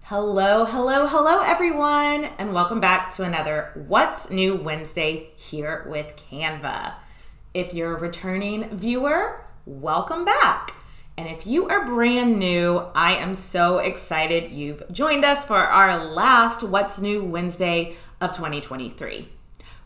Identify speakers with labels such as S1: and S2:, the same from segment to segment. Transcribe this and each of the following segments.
S1: Hello, hello, hello, everyone, and welcome back to another What's New Wednesday here with Canva. If you're a returning viewer, welcome back. And if you are brand new, I am so excited you've joined us for our last What's New Wednesday of 2023.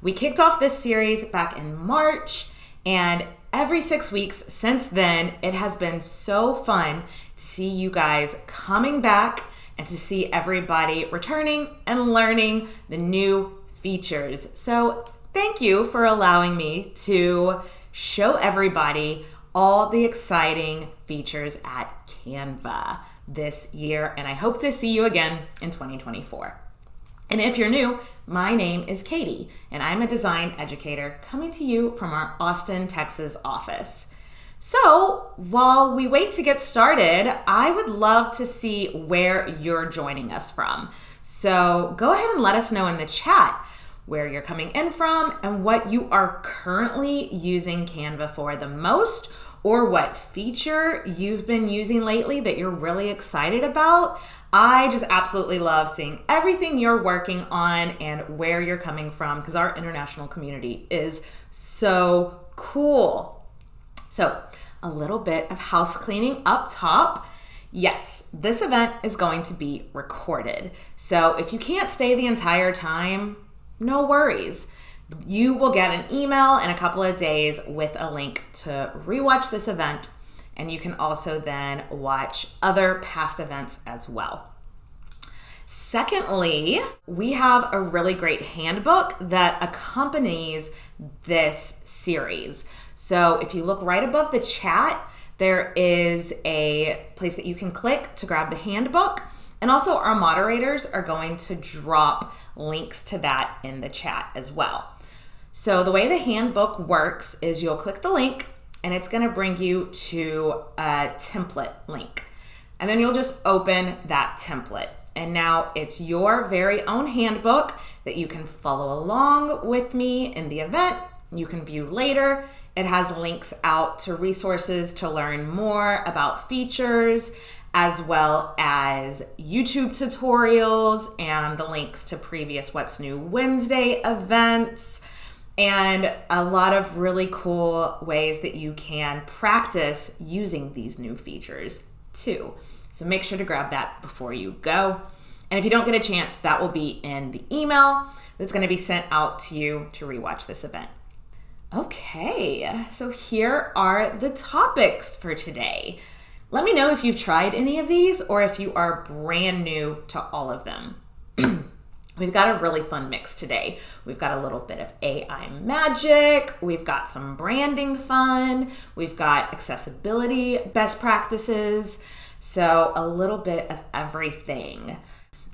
S1: We kicked off this series back in March, and every 6 weeks since then, it has been so fun to see you guys coming back and to see everybody returning and learning the new features. So thank you for allowing me to show everybody all the exciting features at Canva this year, and I hope to see you again in 2024. And if you're new, my name is Katie, and I'm a design educator coming to you from our Austin, Texas office. So while we wait to get started, I would love to see where you're joining us from. So go ahead and let us know in the chat where you're coming in from and what you are currently using Canva for the most, or what feature you've been using lately that you're really excited about. I just absolutely love seeing everything you're working on and where you're coming from, because our international community is so cool. So a little bit of house cleaning up top. Yes, this event is going to be recorded. So if you can't stay the entire time, no worries. You will get an email in a couple of days with a link to rewatch this event, and you can also then watch other past events as well. Secondly, we have a really great handbook that accompanies this series. So if you look right above the chat, there is a place that you can click to grab the handbook. And also our moderators are going to drop links to that in the chat as well. So the way the handbook works is you'll click the link and it's going to bring you to a template link. And then you'll just open that template. And now it's your very own handbook that you can follow along with me in the event. You can view later. It has links out to resources to learn more about features, as well as YouTube tutorials and the links to previous What's New Wednesday events, and a lot of really cool ways that you can practice using these new features too. So make sure to grab that before you go. And if you don't get a chance, that will be in the email that's going to be sent out to you to rewatch this event. Okay, so here are the topics for today. Let me know if you've tried any of these or if you are brand new to all of them. We've got a really fun mix today. We've got a little bit of AI magic. We've got some branding fun. We've got accessibility best practices. So a little bit of everything.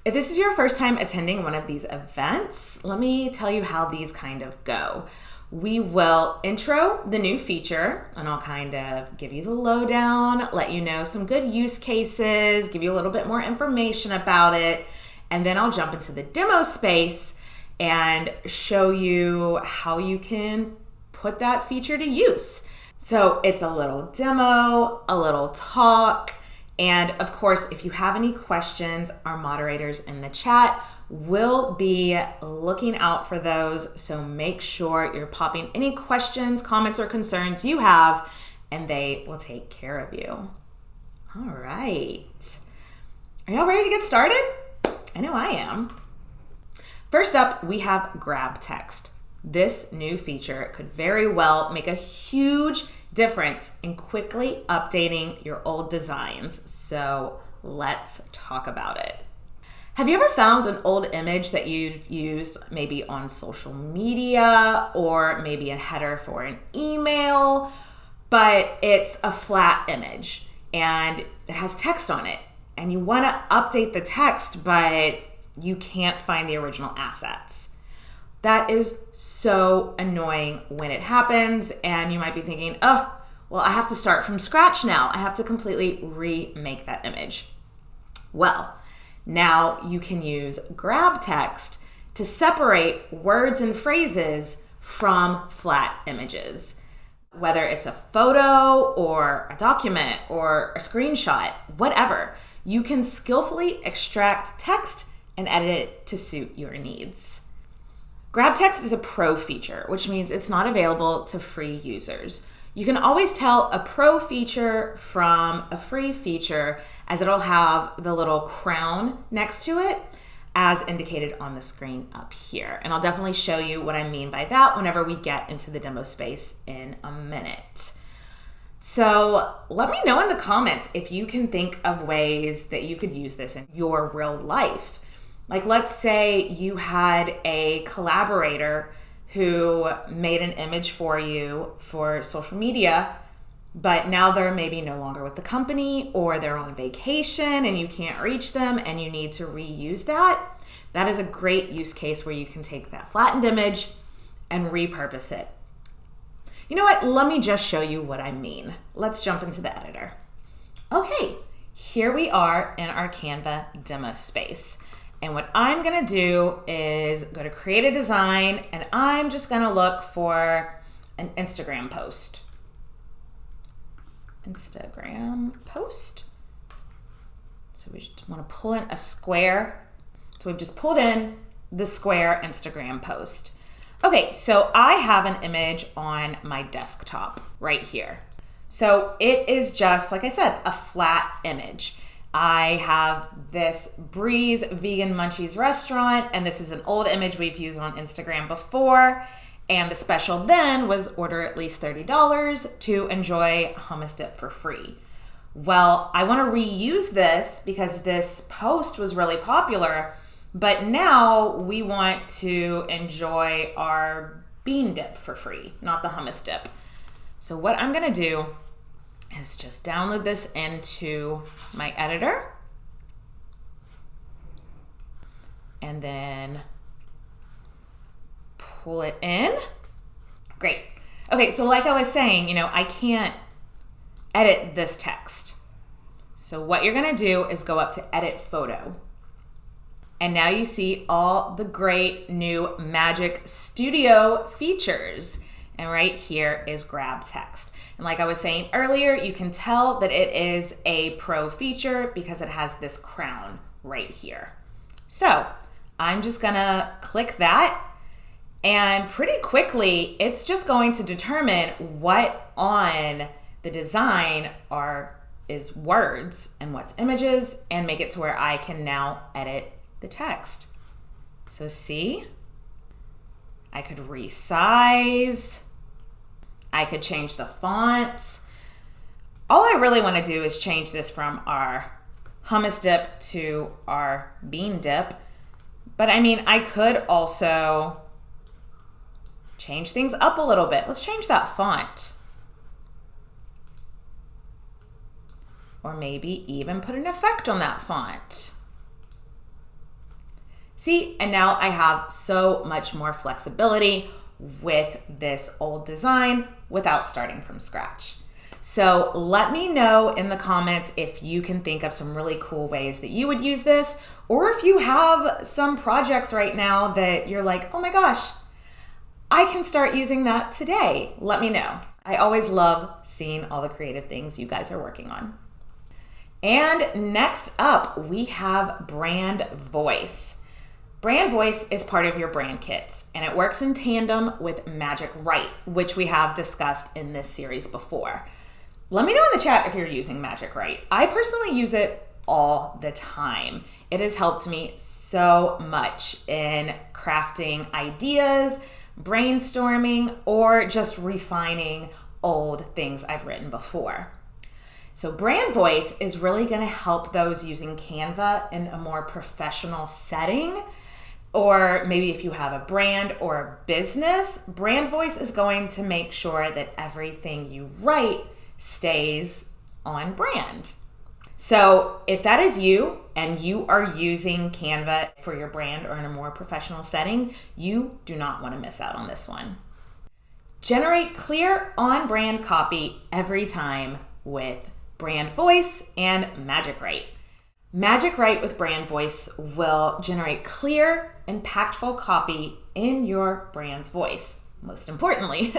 S1: If this is your first time attending one of these events, let me tell you how these kind of go. We will intro the new feature, and I'll kind of give you the lowdown, let you know some good use cases, give you a little bit more information about it, and then I'll jump into the demo space and show you how you can put that feature to use. So it's a little demo, a little talk, and of course, if you have any questions, our moderators in the chat will be looking out for those. So make sure you're popping any questions, comments, or concerns you have, and they will take care of you. All right. Are y'all ready to get started? I know I am. First up, we have grab text. This new feature could very well make a huge difference in quickly updating your old designs. So let's talk about it. Have you ever found an old image that you've used maybe on social media or maybe a header for an email, but it's a flat image and it has text on it and you want to update the text, but you can't find the original assets? That is so annoying when it happens, and you might be thinking, oh, well, I have to start from scratch now. I have to completely remake that image. Well, now you can use grab text to separate words and phrases from flat images. whether it's a photo or a document or a screenshot, whatever. You can skillfully extract text and edit it to suit your needs. Grab Text is a pro feature, which means it's not available to free users. You can always tell a pro feature from a free feature as it'll have the little crown next to it as indicated on the screen up here. And I'll definitely show you what I mean by that whenever we get into the demo space in a minute. So let me know in the comments if you can think of ways that you could use this in your real life. Like, let's say you had a collaborator who made an image for you for social media, but now they're maybe no longer with the company or they're on vacation and you can't reach them and you need to reuse that. That is a great use case where you can take that flattened image and repurpose it. You know what? Let me just show you what I mean. Let's jump into the editor. Okay, here we are in our Canva demo space. And what I'm gonna do is go to create a design and I'm just gonna look for an Instagram post. So we just wanna pull in a square. So we've just pulled in the square Instagram post. Okay, so I have an image on my desktop right here. So it is just, like I said, a flat image. I have this Breeze Vegan Munchies restaurant, and this is an old image we've used on Instagram before. And the special then was order at least $30 to enjoy hummus dip for free. Well, I want to reuse this because this post was really popular, but now we want to enjoy our bean dip for free, not the hummus dip. So what I'm going to do is just download this into my editor and then pull it in. Great. Okay, so like I was saying, I can't edit this text. So what you're gonna do is go up to edit photo. And now you see all the great new Magic Studio features. And right here is grab text. And like I was saying earlier, you can tell that it is a pro feature because it has this crown right here. So I'm just gonna click that, and pretty quickly, it's just going to determine what on the design is words and what's images, and make it to where I can now edit the text. So see, I could resize, I could change the fonts. All I really want to do is change this from our hummus dip to our bean dip. But I mean, I could also change things up a little bit. Let's change that font. Or maybe even put an effect on that font. See, and now I have so much more flexibility with this old design without starting from scratch. So let me know in the comments if you can think of some really cool ways that you would use this, or if you have some projects right now that you're like, oh my gosh, I can start using that today. Let me know. I always love seeing all the creative things you guys are working on. And next up, we have Brand Voice. Brand Voice is part of your brand kits, and it works in tandem with Magic Write, which we have discussed in this series before. Let me know in the chat if you're using Magic Write. I personally use it all the time. It has helped me so much in crafting ideas, brainstorming, or just refining old things I've written before. So Brand Voice is really going to help those using Canva in a more professional setting. Or maybe if you have a brand or a business, Brand Voice is going to make sure that everything you write stays on brand. So if that is you and you are using Canva for your brand or in a more professional setting, you do not want to miss out on this one. Generate clear on-brand copy every time with Brand Voice and Magic Write. Magic Write with Brand Voice will generate clear, impactful copy in your brand's voice, most importantly.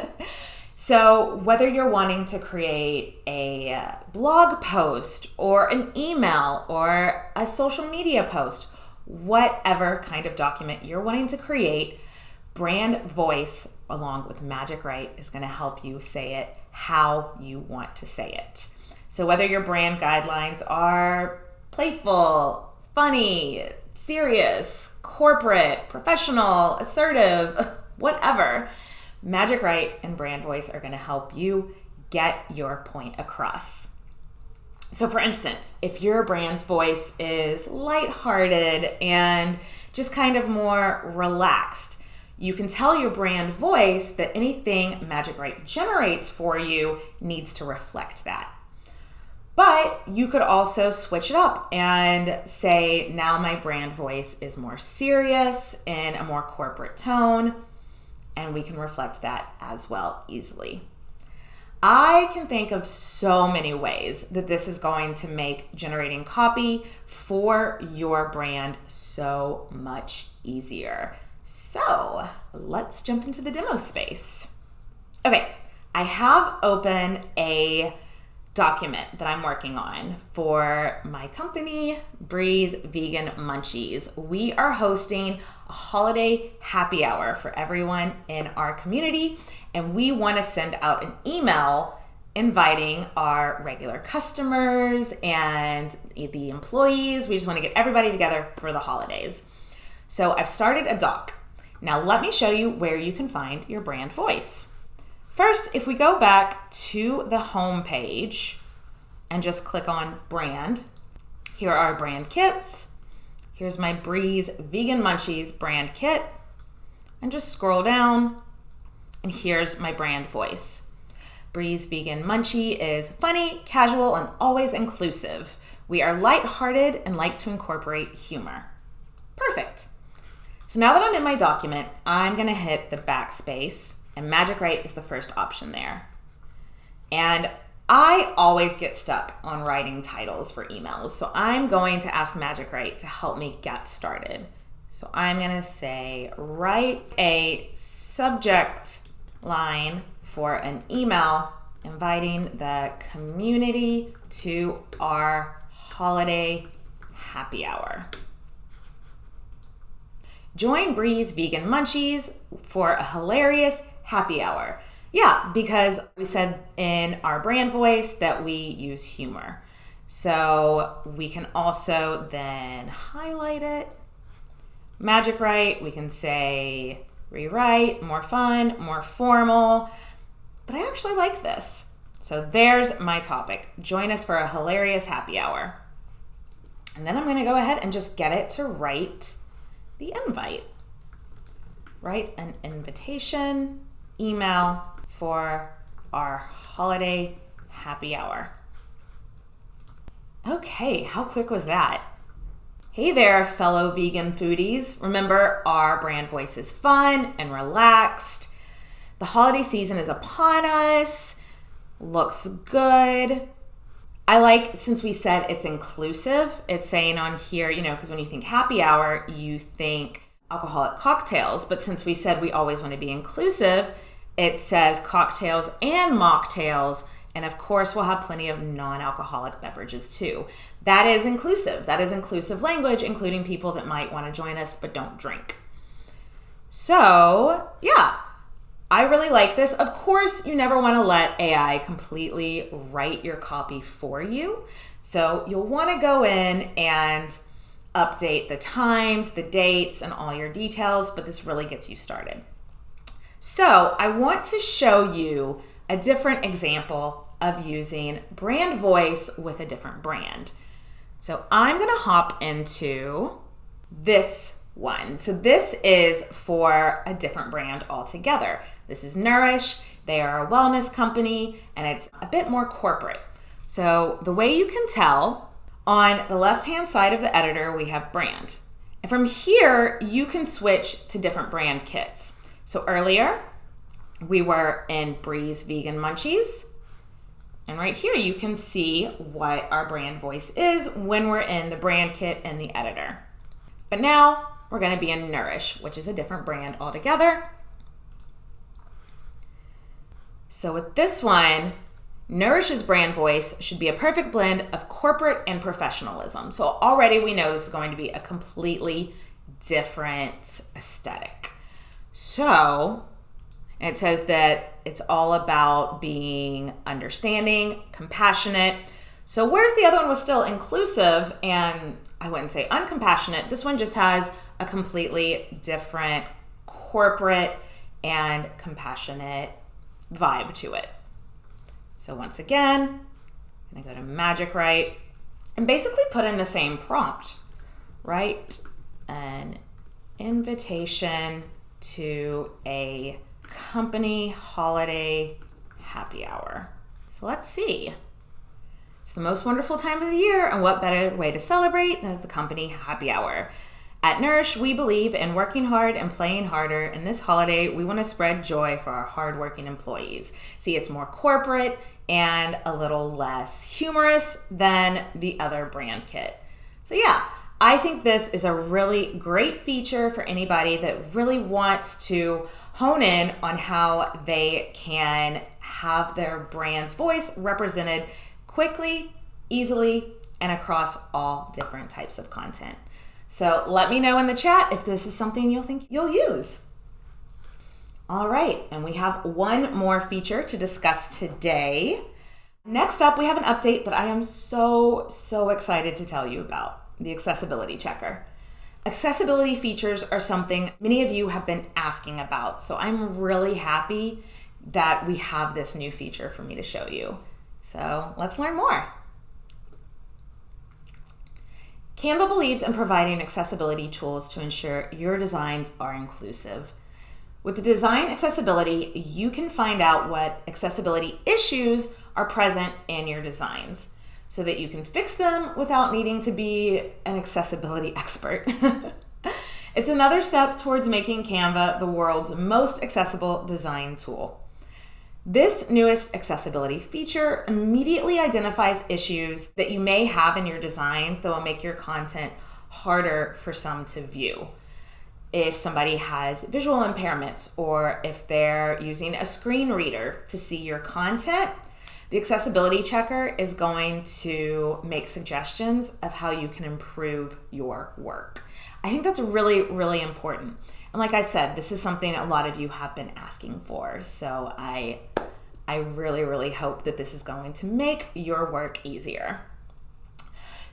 S1: So whether you're wanting to create a blog post or an email or a social media post, whatever kind of document you're wanting to create, Brand Voice along with Magic Write is going to help you say it how you want to say it. So whether your brand guidelines are playful, funny, serious, corporate, professional, assertive, whatever, Magic Write and Brand Voice are going to help you get your point across. So for instance, if your brand's voice is lighthearted and just kind of more relaxed, you can tell your brand voice that anything Magic Write generates for you needs to reflect that. But you could also switch it up and say, now my brand voice is more serious in a more corporate tone, and we can reflect that as well easily. I can think of so many ways that this is going to make generating copy for your brand so much easier. So let's jump into the demo space. Okay, I have open a document that I'm working on for my company, Breeze Vegan Munchies. We are hosting a holiday happy hour for everyone in our community, and we want to send out an email inviting our regular customers and the employees. We just want to get everybody together for the holidays. So I've started a doc. Now let me show you where you can find your brand voice. First, if we go back to the home page and just click on brand, here are our brand kits. Here's my Breeze Vegan Munchies brand kit. And just scroll down, and here's my brand voice. Breeze Vegan Munchie is funny, casual, and always inclusive. We are lighthearted and like to incorporate humor. Perfect. So now that I'm in my document, I'm gonna hit the backspace, and Magic Write is the first option there. And I always get stuck on writing titles for emails, so I'm going to ask Magic Write to help me get started. So I'm gonna say, write a subject line for an email inviting the community to our holiday happy hour. Join Breeze Vegan Munchies for a hilarious happy hour. Yeah, because we said in our brand voice that we use humor. So we can also then highlight it. Magic Write, we can say rewrite, more fun, more formal. But I actually like this. So there's my topic. Join us for a hilarious happy hour. And then I'm going to go ahead and just get it to write the invite. Write an invitation email for our holiday happy hour. Okay, how quick was that? Hey there, fellow vegan foodies. Remember, our brand voice is fun and relaxed. The holiday season is upon us. Looks good. I like, since we said it's inclusive, it's saying on here, because when you think happy hour, you think alcoholic cocktails. But since we said we always want to be inclusive, it says cocktails and mocktails. And of course, we'll have plenty of non-alcoholic beverages too. That is inclusive. That is inclusive language, including people that might want to join us but don't drink. So, yeah. I really like this. Of course, you never want to let AI completely write your copy for you. So you'll want to go in and update the times, the dates, and all your details, but this really gets you started. So I want to show you a different example of using brand voice with a different brand. So I'm going to hop into this one. So this is for a different brand altogether. This is Nourish. They are a wellness company, and it's a bit more corporate. So the way you can tell, on the left-hand side of the editor, we have brand. And from here, you can switch to different brand kits. So earlier, we were in Breeze Vegan Munchies. And right here, you can see what our brand voice is when we're in the brand kit in the editor. But now, we're going to be in Nourish, which is a different brand altogether. So with this one, Nourish's brand voice should be a perfect blend of corporate and professionalism. So already we know this is going to be a completely different aesthetic. So, and it says that it's all about being understanding, compassionate. So whereas the other one was still inclusive and I wouldn't say uncompassionate, this one just has a completely different corporate and compassionate vibe to it. So once again, I'm gonna go to Magic Write and basically put in the same prompt. Write an invitation to a company holiday happy hour. So let's see. It's the most wonderful time of the year, and what better way to celebrate than the company happy hour? At Nourish, we believe in working hard and playing harder, and this holiday, we want to spread joy for our hardworking employees. See, it's more corporate and a little less humorous than the other brand kit. So yeah, I think this is a really great feature for anybody that really wants to hone in on how they can have their brand's voice represented quickly, easily, and across all different types of content. So let me know in the chat if this is something you'll think you'll use. All right, and we have one more feature to discuss today. Next up, we have an update that I am so excited to tell you about. The accessibility checker. Accessibility features are something many of you have been asking about, so I'm really happy that we have this new feature for me to show you. So let's learn more. Canva believes in providing accessibility tools to ensure your designs are inclusive. With the design accessibility, you can find out what accessibility issues are present in your designs, so that you can fix them without needing to be an accessibility expert. It's another step towards making Canva the world's most accessible design tool. This newest accessibility feature immediately identifies issues that you may have in your designs that will make your content harder for some to view. If somebody has visual impairments, or if they're using a screen reader to see your content, the accessibility checker is going to make suggestions of how you can improve your work. I think that's really important. And like I said, this is something a lot of you have been asking for. So I really hope that this is going to make your work easier.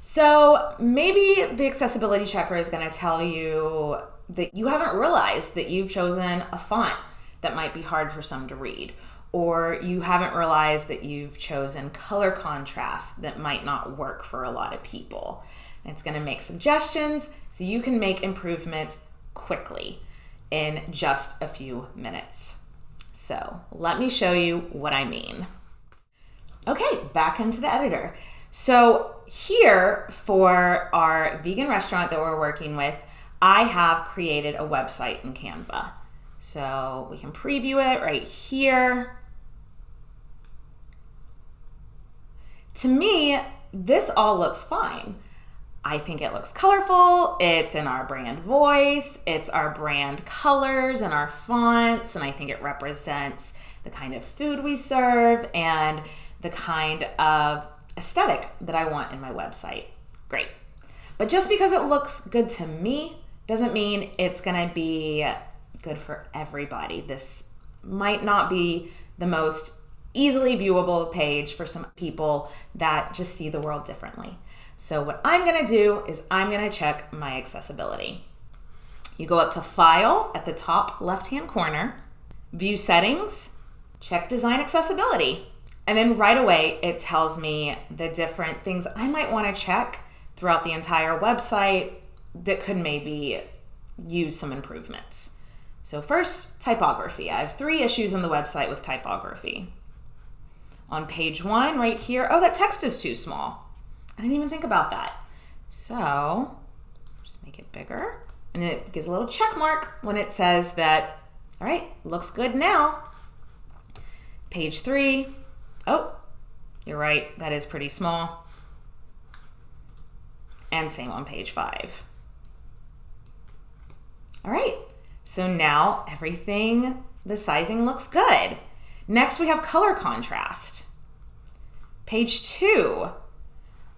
S1: So maybe the accessibility checker is going to tell you that you haven't realized that you've chosen a font that might be hard for some to read, or you haven't realized that you've chosen color contrast that might not work for a lot of people. And it's going to make suggestions so you can make improvements quickly in just a few minutes. So let me show you what I mean. Okay, back into the editor. So here for our vegan restaurant that we're working with, I have created a website in Canva. So we can preview it right here. To me, this all looks fine. I think it looks colorful. It's in our brand voice. It's our brand colors and our fonts. And I think it represents the kind of food we serve and the kind of aesthetic that I want in my website. Great. But just because it looks good to me doesn't mean it's going to be good for everybody. This might not be the most easily viewable page for some people that just see the world differently. So what I'm going to do is I'm going to check my accessibility. You go up to File at the top left-hand corner, View Settings, check Design Accessibility. And then right away, it tells me the different things I might want to check throughout the entire website that could maybe use some improvements. So first, typography. I have 3 issues on the website with typography. On page 1 right here, oh, that text is too small. I didn't even think about that. So just make it bigger. And it gives a little check mark when it says that, all right, looks good now. Page 3, oh, you're right, that is pretty small. And same on page 5. All right, so now everything, the sizing looks good. Next, we have color contrast. Page 2.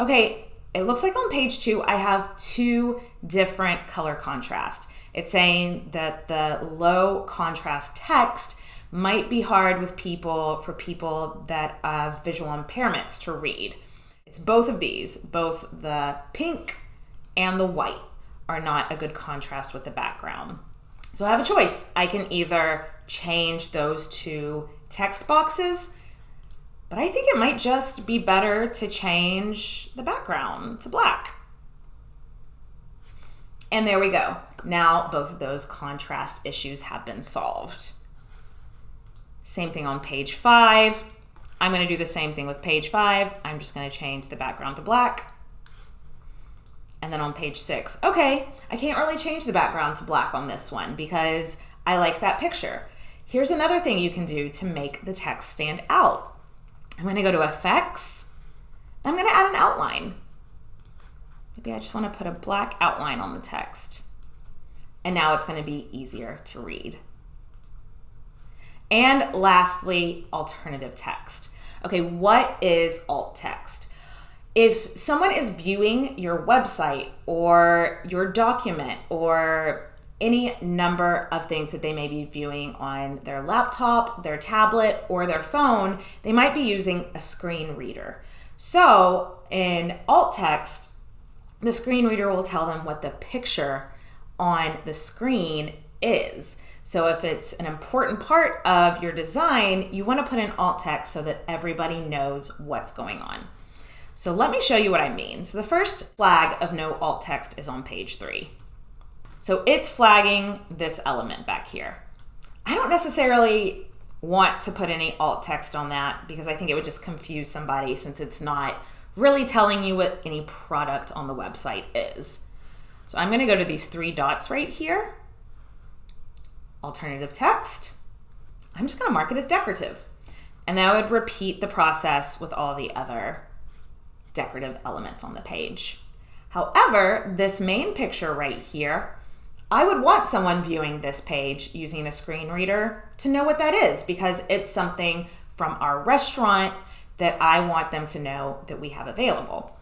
S1: Okay, it looks like on page 2, I have 2 different color contrast. It's saying that the low contrast text might be hard for people that have visual impairments to read. It's both of these, both the pink and the white are not a good contrast with the background. So I have a choice. I can either change those 2 text boxes, but I think it might just be better to change the background to black. And there we go. Now both of those contrast issues have been solved. Same thing on page 5. I'm going to do the same thing with page 5. I'm just going to change the background to black. And then on page 6, okay, I can't really change the background to black on this one because I like that picture. Here's another thing you can do to make the text stand out. I'm going to go to Effects. I'm going to add an outline. Maybe I just want to put a black outline on the text. And now it's going to be easier to read. And lastly, alternative text. Okay, what is alt text? If someone is viewing your website or your document or any number of things that they may be viewing on their laptop, their tablet, or their phone, they might be using a screen reader. So in alt text, the screen reader will tell them what the picture on the screen is. So if it's an important part of your design, you want to put in alt text so that everybody knows what's going on. So let me show you what I mean. So the first flag of no alt text is on page 3. So it's flagging this element back here. I don't necessarily want to put any alt text on that because I think it would just confuse somebody since it's not really telling you what any product on the website is. So I'm going to go to these 3 dots right here. Alternative text. I'm just going to mark it as decorative. And then I would repeat the process with all the other decorative elements on the page. However, this main picture right here, I would want someone viewing this page using a screen reader to know what that is because it's something from our restaurant that I want them to know that we have available.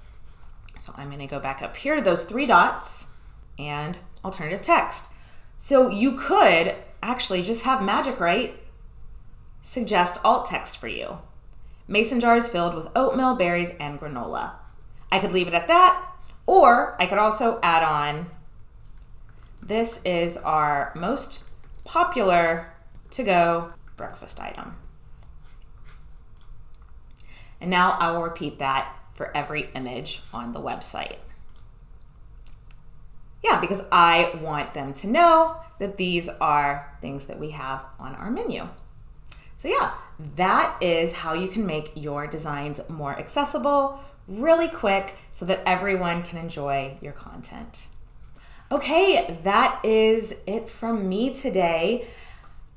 S1: So I'm going to go back up here to those 3 dots and alternative text. So you could actually just have Magic Write suggest alt text for you. Mason jars filled with oatmeal, berries, and granola. I could leave it at that, or I could also add on, this is our most popular to-go breakfast item. And now I will repeat that for every image on the website. Yeah, because I want them to know that these are things that we have on our menu. So yeah, that is how you can make your designs more accessible, really quick, so that everyone can enjoy your content. Okay, that is it from me today.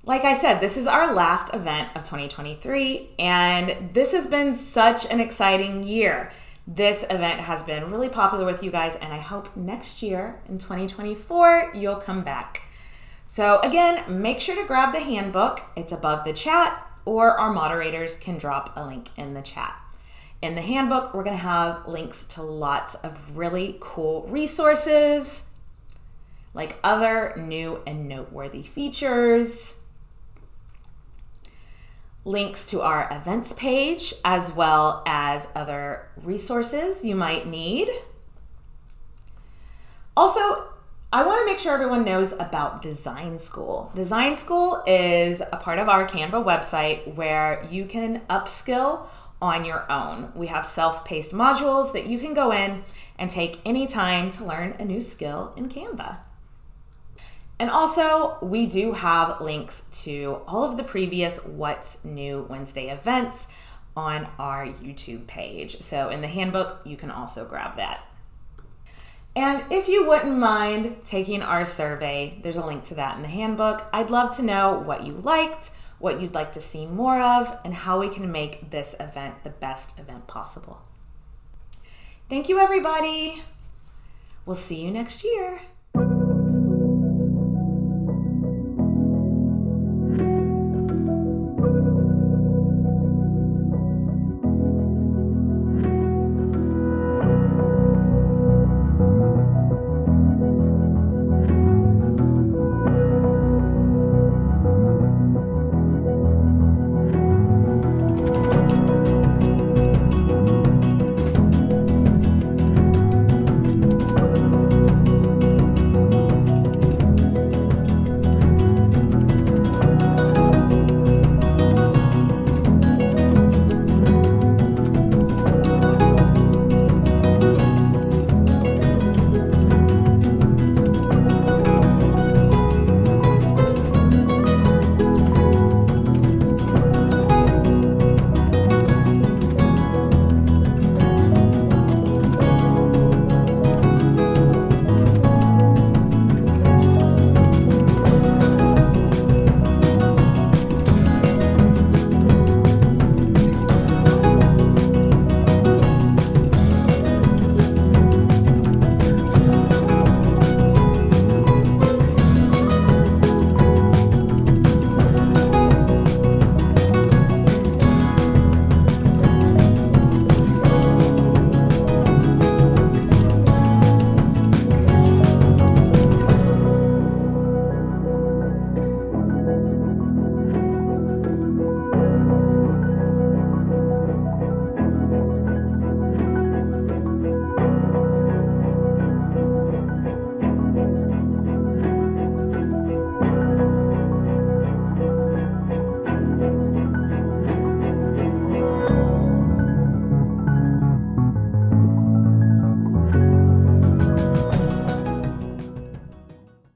S1: Like I said, this is our last event of 2023, and this has been such an exciting year. This event has been really popular with you guys, and I hope next year in 2024, you'll come back. So again, make sure to grab the handbook. It's above the chat, or our moderators can drop a link in the chat. In the handbook, we're going to have links to lots of really cool resources, like other new and noteworthy features, links to our events page, as well as other resources you might need. Also, I want to make sure everyone knows about Design School. Design School is a part of our Canva website where you can upskill on your own. We have self-paced modules that you can go in and take any time to learn a new skill in Canva. And also, we do have links to all of the previous What's New Wednesday events on our YouTube page. So in the handbook, you can also grab that. And if you wouldn't mind taking our survey, there's a link to that in the handbook. I'd love to know what you liked, what you'd like to see more of, and how we can make this event the best event possible. Thank you, everybody. We'll see you next year.